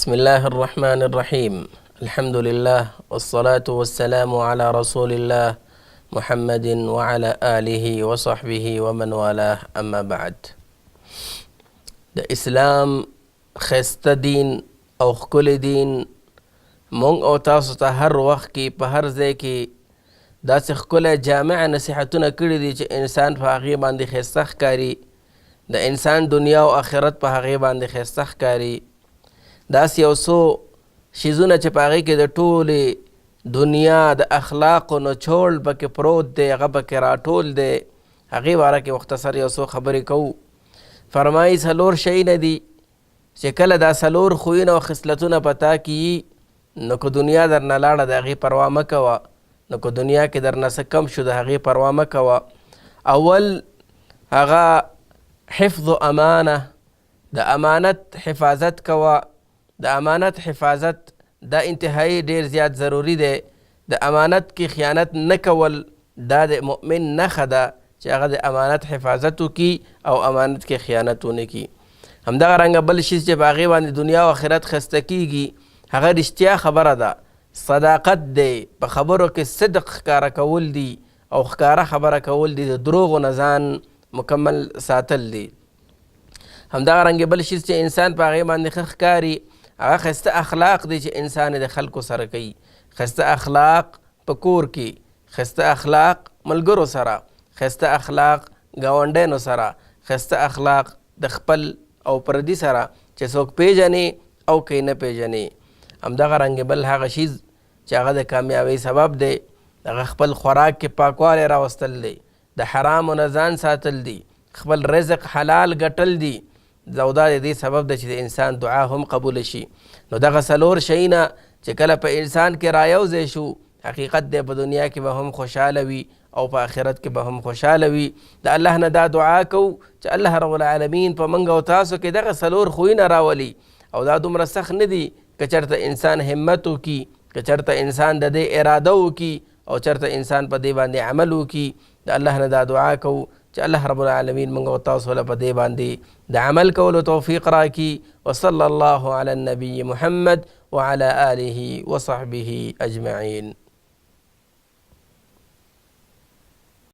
بسم الله الرحمن الرحيم. الحمد لله والصلاة والسلام على رسول الله محمد وعلى آله وصحبه ومن والاه. أما بعد، د اسلام خسته دین او ښکلی دین مونږ او تاسو ته هر وخت کې په هر ځای کې داسې ښکلی جامع نصیحتونه کړي دي چې انسان په هغې باندې ښایسته ښکاري، د انسان دنیا او آخرت په هغې باندې ښایسته ښکاري. داسې یو څو شیزونه چې په هغې کې د ټولې دنیا د اخلاقو نچوړ پکې پروت دی، هغه پکې راټول دی. هغې باره کې مختصر یو څو خبرې کوو. فرمایي څلور شیونه دي چې کله دا څلور خویونه او خصلتونه په تا کې نو که دنیا درنه لاړه د هغې پروا مه کوه، نو که دنیا کې درنه څه کم شو د هغې پروا مه کوه. اول هغه حفظ امانه، د امانت حفاظت کوه. د امانت حفاظت دا انتهایی ډیر زیات ضروری دی. د امانت کې خیانت نه کول دا د مؤمن نښه ده چې هغه د امانت حفاظت وکړي او امانت کې خیانت ونه کړي. همدغه رنګه بل شي چې په هغې باندې دنیا او آخرت ښایسته کېږي هغه رښتیا خبره ده، صداقت دی، په خبرو کې صدق ښکاره کول دي او ښکاره خبره کول دي، د دروغو نه ځان مکمل ساتل دي. همدغه رنګې بل شي چې انسان په هغې باندې ښه ښکاري هغه ښایسته اخلاق دی چې انسان د خلکو سره کوي. ښایسته اخلاق په کور کې، ښایسته اخلاق ملګرو سره، ښایسته اخلاق ګاونډیانو سره، ښایسته اخلاق د خپل او پردي سره چې څوک پیژنې او که نه پیژنې. همدغه رنګې بل هغه شیز چې هغه د کامیابۍ سبب دی هغه خپل خوراک کې پاکوالی راوستل دی، د حرامو نه ځان ساتل دي، خپل رزق حلال ګټل دي. او دا د دې سبب ده چې د انسان دعا هم قبول شي. نو دغه څلور شیونه چې کله په انسان کې رایوځای شو حقیقت دی په دنیا کې به هم خوشحاله وي او په آخرت کې به هم خوشحاله وي. د الله نه دا دعا کوو چې الله رب العالمین په موږ او تاسو کې دغه څلور خویونه راولي. او دا دومره سخت نه دي که چېرته انسان همت وکړي، که چېرته انسان د دې اراده وکړي او چېرته انسان په دې باندې عمل وکړي. د الله نه دا دعا کوو چې الله رب العالمین موږ او تاسو له په دې باندې د عمل کولو توفیق راکړي. وصلی الله علی النبي محمد وعلى آله وصحبه أجمعين.